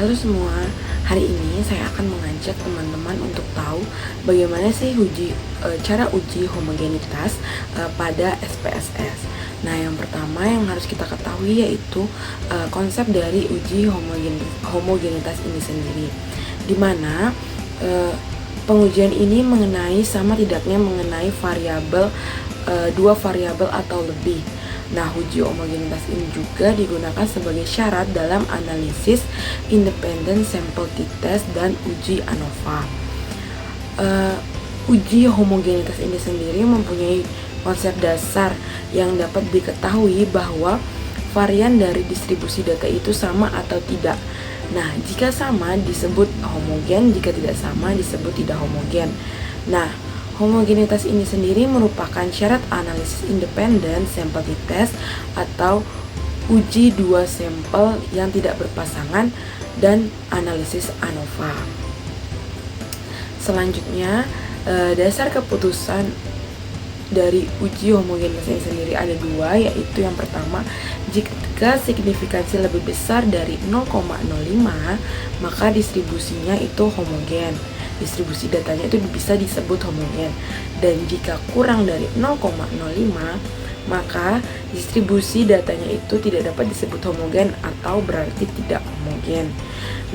Halo semua, hari ini saya akan mengajak teman-teman untuk tahu bagaimana sih cara uji homogenitas pada SPSS. Nah, yang pertama yang harus kita ketahui yaitu konsep dari uji homogenitas ini sendiri, di mana pengujian ini mengenai sama tidaknya mengenai variabel dua variabel atau lebih. Nah, uji homogenitas ini juga digunakan sebagai syarat dalam analisis independent sample t-test dan uji ANOVA. Uji homogenitas ini sendiri mempunyai konsep dasar yang dapat diketahui bahwa varian dari distribusi data itu sama atau tidak. Nah, jika sama disebut homogen, jika tidak sama disebut tidak homogen. Nah, homogenitas ini sendiri merupakan syarat analisis independen sampel t-test atau uji dua sampel yang tidak berpasangan dan analisis ANOVA. Selanjutnya, dasar keputusan dari uji homogenitas ini sendiri ada dua, yaitu yang pertama, jika signifikansi lebih besar dari 0,05 maka distribusinya itu homogen. Distribusi datanya itu bisa disebut homogen. Dan jika kurang dari 0,05 maka distribusi datanya itu tidak dapat disebut homogen atau berarti tidak homogen.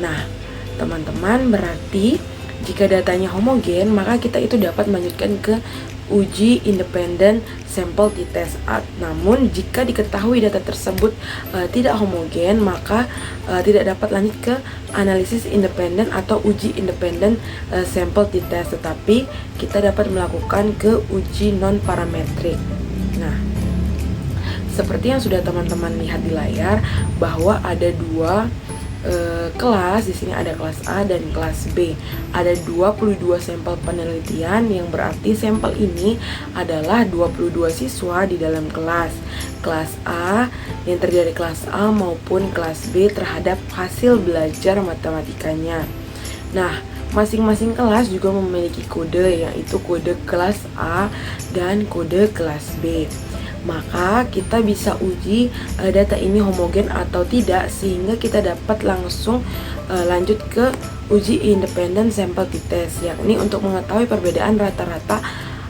Nah, teman-teman, berarti jika datanya homogen maka kita itu dapat melanjutkan ke uji independen sampel t-test. Namun jika diketahui data tersebut tidak homogen maka tidak dapat lanjut ke analisis independen atau uji independen sampel t-test, tetapi kita dapat melakukan ke uji non parametrik. Nah, seperti yang sudah teman-teman lihat di layar bahwa ada dua kelas. Di sini ada kelas A dan kelas B. Ada 22 sampel penelitian, yang berarti sampel ini adalah 22 siswa di dalam kelas. Kelas A yang terdiri dari kelas A maupun kelas B terhadap hasil belajar matematikanya. Nah, masing-masing kelas juga memiliki kode, yaitu kode kelas A dan kode kelas B. Maka kita bisa uji data ini homogen atau tidak, sehingga kita dapat langsung lanjut ke uji independen sampel t-test, yakni untuk mengetahui perbedaan rata-rata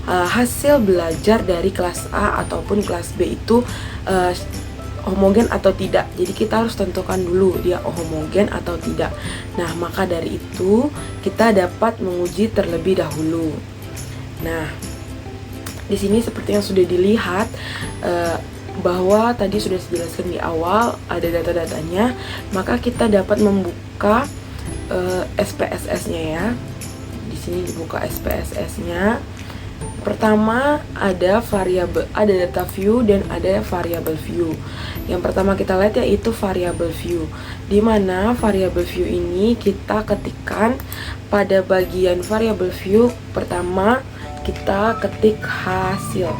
hasil belajar dari kelas A ataupun kelas B itu homogen atau tidak. Jadi kita harus tentukan dulu dia homogen atau tidak. Nah, maka dari itu kita dapat menguji terlebih dahulu. Nah, di sini seperti yang sudah dilihat bahwa tadi sudah dijelaskan di awal ada data-datanya, maka kita dapat membuka SPSS-nya ya. Di sini dibuka SPSS-nya. Pertama ada data view dan ada variable view. Yang pertama kita lihat yaitu variable view, di mana variable view ini kita ketikkan pada bagian variable view. Pertama kita ketik hasil,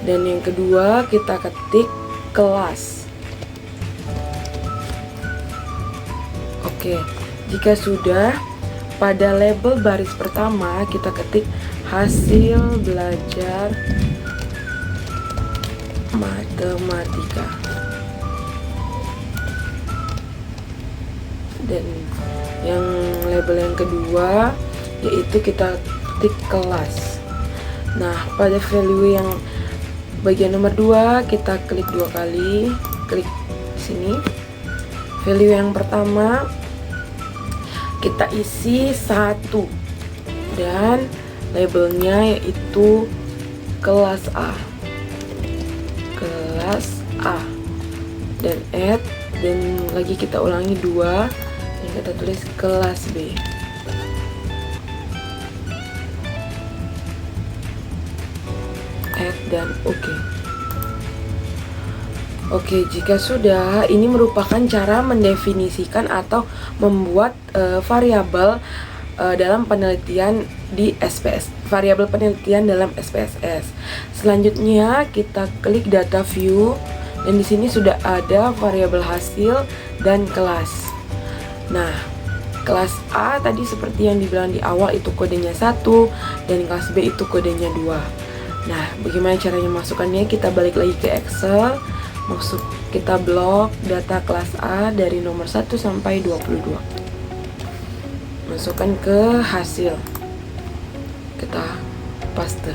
dan yang kedua kita ketik kelas. Oke, jika sudah, pada label baris pertama kita ketik hasil belajar matematika, dan yang label yang kedua yaitu kita ketik kelas. Nah, pada value yang bagian nomor 2 kita klik 2 kali, klik sini. Value yang pertama kita isi 1 dan labelnya yaitu kelas A. Kelas A. Dan add, dan lagi kita ulangi 2 dan kita tulis kelas B. Dan Oke, jika sudah, ini merupakan cara mendefinisikan atau membuat variabel dalam penelitian di SPS, variabel penelitian dalam SPSS. Selanjutnya kita klik data view, dan di sini sudah ada variabel hasil dan kelas. Nah, kelas A tadi seperti yang dibilang di awal itu kodenya 1, dan kelas B itu kodenya 2. Nah, bagaimana caranya masukkannya? Kita balik lagi ke Excel, Masuk kita blok data kelas A dari nomor 1 sampai 22. Masukkan ke hasil. Kita paste.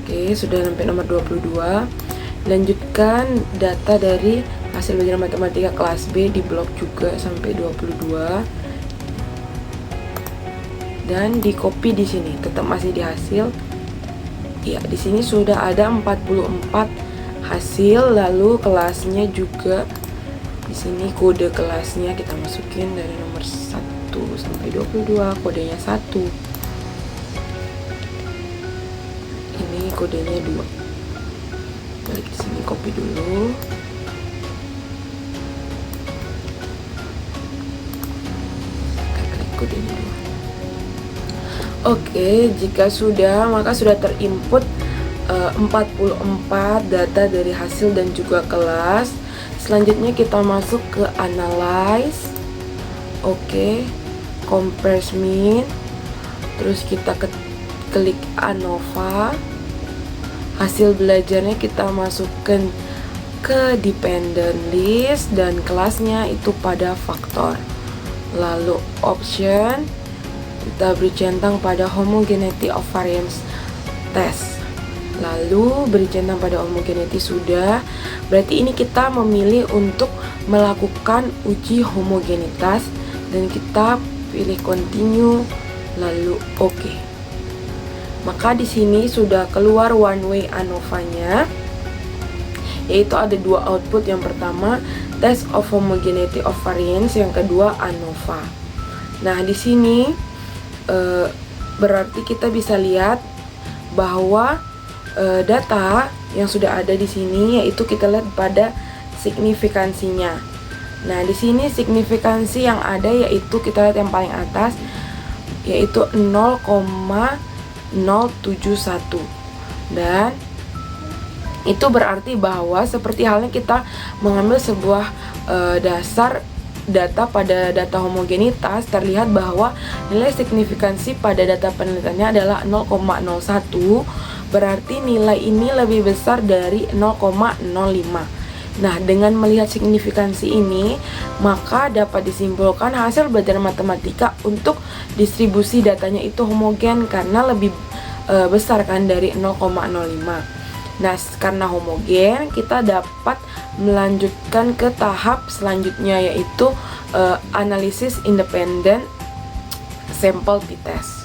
Oke, sudah sampai nomor 22. Lanjutkan data dari hasil pelajaran matematika kelas B di blok juga sampai 22. Dan di copy di sini, tetap masih di hasil. Ya, di sini sudah ada 44 hasil, lalu kelasnya juga di sini kode kelasnya kita masukin dari nomor 1 sampai 22, kodenya 1. Ini kodenya 2. Balik di sini, copy dulu. Kita klik kodenya 2. Oke, jika sudah, maka sudah terinput 44 data dari hasil dan juga kelas. Selanjutnya kita masuk ke analyze. Oke, compress min. Terus kita klik ANOVA. Hasil belajarnya kita masukkan ke dependent list dan kelasnya itu pada faktor. Lalu option, kita beri centang pada homogeneity of variance test. Lalu beri centang pada homogeneity sudah. Berarti ini kita memilih untuk melakukan uji homogenitas dan kita pilih continue lalu oke. Maka di sini sudah keluar one way ANOVA-nya, yaitu ada dua output. Yang pertama test of homogeneity of variance, yang kedua ANOVA. Nah, di sini berarti kita bisa lihat bahwa data yang sudah ada di sini, yaitu kita lihat pada signifikansinya. Nah, di sini signifikansi yang ada yaitu kita lihat yang paling atas, yaitu 0,071. Dan itu berarti bahwa seperti halnya kita mengambil sebuah dasar data pada data homogenitas, terlihat bahwa nilai signifikansi pada data penelitiannya adalah 0,01, berarti nilai ini lebih besar dari 0,05. Nah, dengan melihat signifikansi ini, maka dapat disimpulkan hasil belajar matematika untuk distribusi datanya itu homogen karena lebih besar kan dari 0,05. Nah, karena homogen, kita dapat melanjutkan ke tahap selanjutnya, yaitu analisis independent sample t-test.